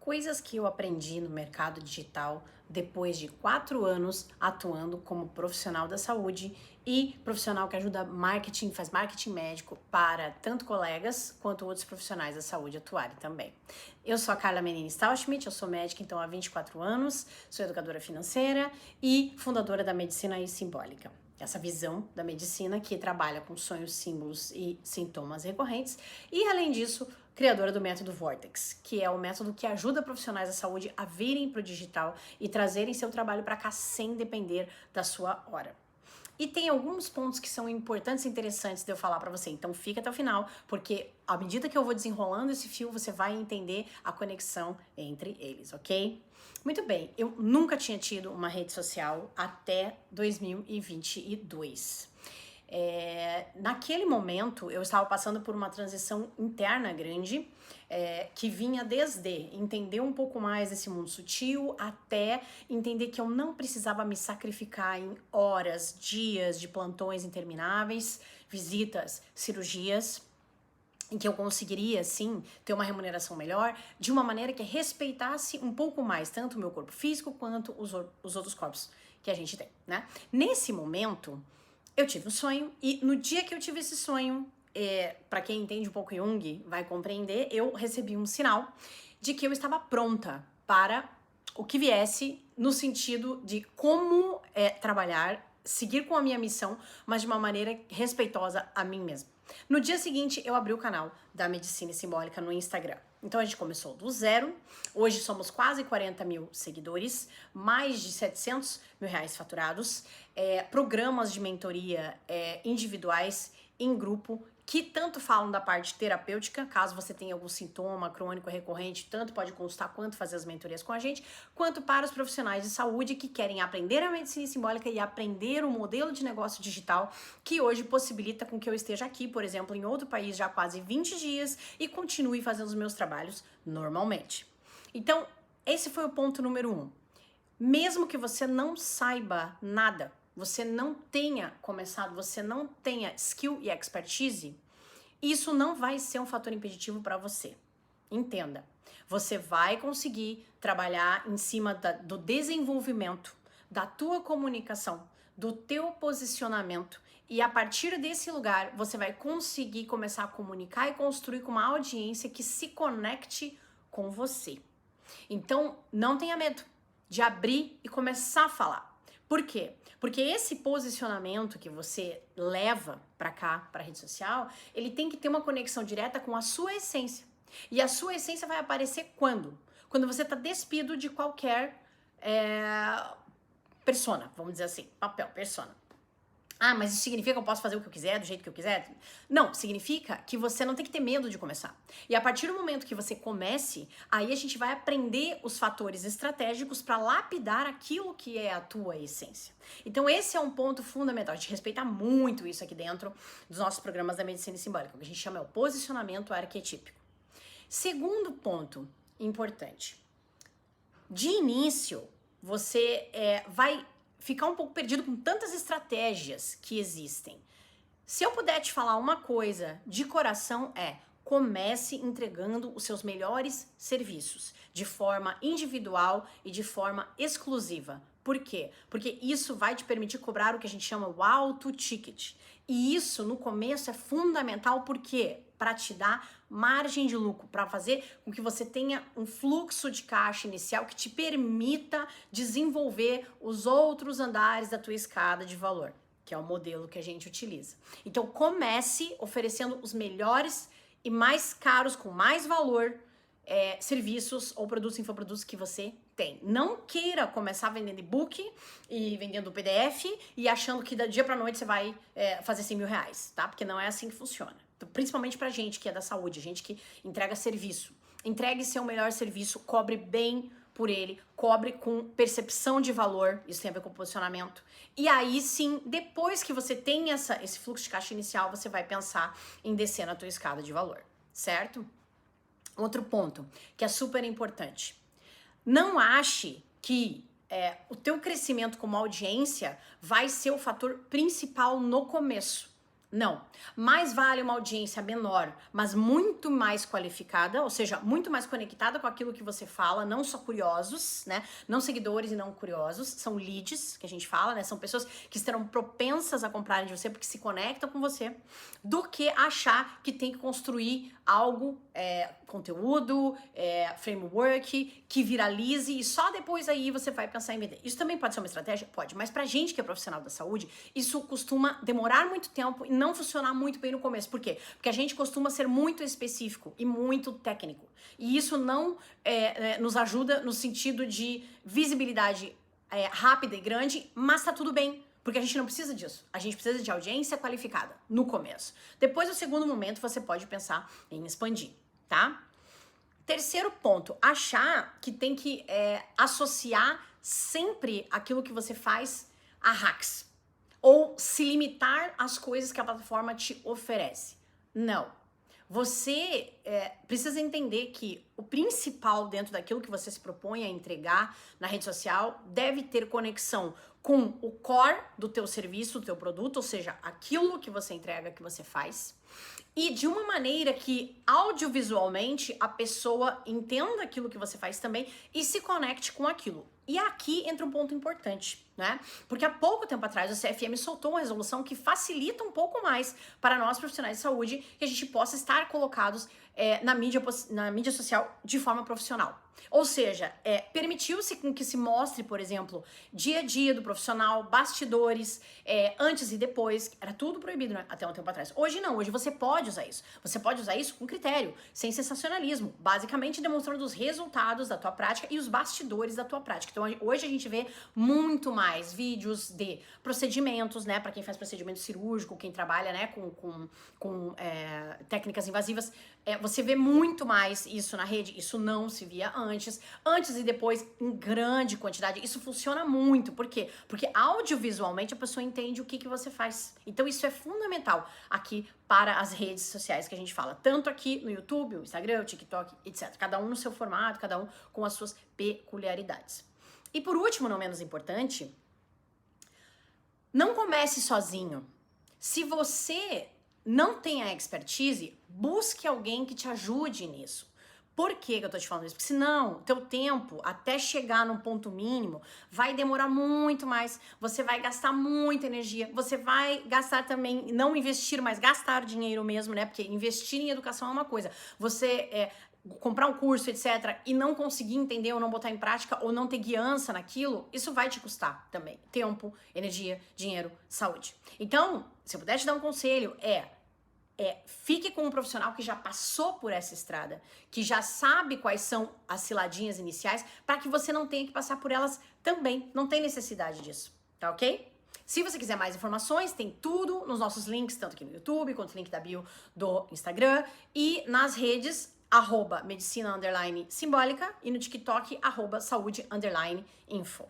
Coisas que eu aprendi no mercado digital depois de 4 anos atuando como profissional da saúde e profissional que ajuda marketing, faz marketing médico para tanto colegas quanto outros profissionais da saúde atuarem também. Eu sou a Carla Menini Stahlschmidt, eu sou médica então há 24 anos, sou educadora financeira e fundadora da Medicina e Simbólica. Essa visão da medicina que trabalha com sonhos, símbolos e sintomas recorrentes. E, além disso, criadora do método Vortex, que é o método que ajuda profissionais da saúde a virem para o digital e trazerem seu trabalho para cá sem depender da sua hora. E tem alguns pontos que são importantes e interessantes de eu falar para você, então fica até o final, porque à medida que eu vou desenrolando esse fio, você vai entender a conexão entre eles, ok? Muito bem, eu nunca tinha tido uma rede social até 2022. Naquele momento, eu estava passando por uma transição interna grande, que vinha desde entender um pouco mais desse mundo sutil até entender que eu não precisava me sacrificar em horas, dias de plantões intermináveis, visitas, cirurgias, em que eu conseguiria, sim, ter uma remuneração melhor, de uma maneira que respeitasse um pouco mais tanto o meu corpo físico quanto os outros corpos que a gente tem, né? Nesse momento, eu tive um sonho e no dia que eu tive esse sonho, para quem entende um pouco Jung vai compreender, eu recebi um sinal de que eu estava pronta para o que viesse no sentido de como trabalhar, seguir com a minha missão, mas de uma maneira respeitosa a mim mesma. No dia seguinte, eu abri o canal da Medicina Simbólica no Instagram. Então a gente começou do zero, hoje somos quase 40 mil seguidores, mais de 700 mil reais faturados, programas de mentoria individuais, em grupo, que tanto falam da parte terapêutica, caso você tenha algum sintoma crônico recorrente, tanto pode consultar quanto fazer as mentorias com a gente, quanto para os profissionais de saúde que querem aprender a medicina simbólica e aprender o modelo de negócio digital que hoje possibilita com que eu esteja aqui, por exemplo, em outro país já há quase 20 dias e continue fazendo os meus trabalhos normalmente. Então, esse foi o ponto número 1. Mesmo que você não saiba nada, você não tenha começado, você não tenha skill e expertise, isso não vai ser um fator impeditivo para você. Entenda, você vai conseguir trabalhar em cima do desenvolvimento, da tua comunicação, do teu posicionamento e a partir desse lugar você vai conseguir começar a comunicar e construir com uma audiência que se conecte com você. Então, não tenha medo de abrir e começar a falar. Por quê? Porque esse posicionamento que você leva para cá, para a rede social, ele tem que ter uma conexão direta com a sua essência. E a sua essência vai aparecer quando? Quando você está despido de qualquer persona, vamos dizer assim, papel, persona. Ah, mas isso significa que eu posso fazer o que eu quiser, do jeito que eu quiser? Não, significa que você não tem que ter medo de começar. E a partir do momento que você comece, aí a gente vai aprender os fatores estratégicos para lapidar aquilo que é a tua essência. Então esse é um ponto fundamental. A gente respeita muito isso aqui dentro dos nossos programas da medicina simbólica. O que a gente chama é o posicionamento arquetípico. Segundo ponto importante. De início, você vai ficar um pouco perdido com tantas estratégias que existem. Se eu puder te falar uma coisa de coração comece entregando os seus melhores serviços de forma individual e de forma exclusiva. Por quê? Porque isso vai te permitir cobrar o que a gente chama o alto ticket. E isso no começo é fundamental porque para te dar margem de lucro, para fazer com que você tenha um fluxo de caixa inicial que te permita desenvolver os outros andares da tua escada de valor, que é o modelo que a gente utiliza. Então comece oferecendo os melhores e mais caros, com mais valor, serviços ou produtos, infoprodutos que você tem. Não queira começar vendendo e-book e vendendo PDF e achando que da dia pra noite você vai fazer 100 mil reais, tá? Porque não é assim que funciona. Então, principalmente pra gente que é da saúde, gente que entrega serviço. Entregue seu melhor serviço, cobre bem por ele, cobre com percepção de valor, isso tem a ver com posicionamento. E aí sim, depois que você tem esse fluxo de caixa inicial, você vai pensar em descer na tua escada de valor, certo? Outro ponto que é super importante. Não ache que o teu crescimento como audiência vai ser o fator principal no começo. Não. Mais vale uma audiência menor, mas muito mais qualificada, ou seja, muito mais conectada com aquilo que você fala, não só curiosos, né? Não seguidores e não curiosos, são leads que a gente fala, né? São pessoas que estarão propensas a comprarem de você porque se conectam com você, do que achar que tem que construir algo, conteúdo, framework, que viralize e só depois aí você vai pensar em vender. Isso também pode ser uma estratégia? Pode, mas pra gente que é profissional da saúde, isso costuma demorar muito tempo e não funcionar muito bem no começo. Por quê? Porque a gente costuma ser muito específico e muito técnico. E isso não nos ajuda no sentido de visibilidade rápida e grande, mas tá tudo bem. Porque a gente não precisa disso. A gente precisa de audiência qualificada no começo. Depois, no segundo momento, você pode pensar em expandir, tá? Terceiro ponto, achar que tem que associar sempre aquilo que você faz a hacks. Ou se limitar às coisas que a plataforma te oferece. Não. Você precisa entender que o principal dentro daquilo que você se propõe a entregar na rede social deve ter conexão com o core do teu serviço, do teu produto, ou seja, aquilo que você entrega, que você faz, e de uma maneira que audiovisualmente a pessoa entenda aquilo que você faz também e se conecte com aquilo. E aqui entra um ponto importante, né? Porque há pouco tempo atrás o CFM soltou uma resolução que facilita um pouco mais para nós profissionais de saúde que a gente possa estar colocados na mídia social de forma profissional. Ou seja, permitiu-se que se mostre, por exemplo, dia a dia do profissional, bastidores, antes e depois. Era tudo proibido, né? Até um tempo atrás. Hoje não, hoje você pode usar isso. Você pode usar isso com critério, sem sensacionalismo. Basicamente demonstrando os resultados da tua prática e os bastidores da tua prática. Então hoje a gente vê muito mais vídeos de procedimentos, né? Para quem faz procedimento cirúrgico, quem trabalha, né, com técnicas invasivas. Você vê muito mais isso na rede. Isso não se via antes e depois em grande quantidade. Isso funciona muito. Por quê? Porque audiovisualmente a pessoa entende o que você faz. Então isso é fundamental aqui para as redes sociais que a gente fala. Tanto aqui no YouTube, o Instagram, o TikTok, etc. Cada um no seu formato, cada um com as suas peculiaridades. E por último, não menos importante, não comece sozinho. Se você não tem a expertise, busque alguém que te ajude nisso. Por que eu tô te falando isso? Porque senão, teu tempo até chegar num ponto mínimo vai demorar muito mais, você vai gastar muita energia, você vai gastar também, não investir, mas gastar dinheiro mesmo, né? Porque investir em educação é uma coisa, você comprar um curso, etc., e não conseguir entender ou não botar em prática ou não ter guiança naquilo, isso vai te custar também. Tempo, energia, dinheiro, saúde. Então, se eu puder te dar um conselho, fique com um profissional que já passou por essa estrada, que já sabe quais são as ciladinhas iniciais, para que você não tenha que passar por elas também. Não tem necessidade disso, tá ok? Se você quiser mais informações, tem tudo nos nossos links, tanto aqui no YouTube, quanto o link da bio do Instagram, e nas redes, @medicina_simbólica, e no TikTok, @saúde_info.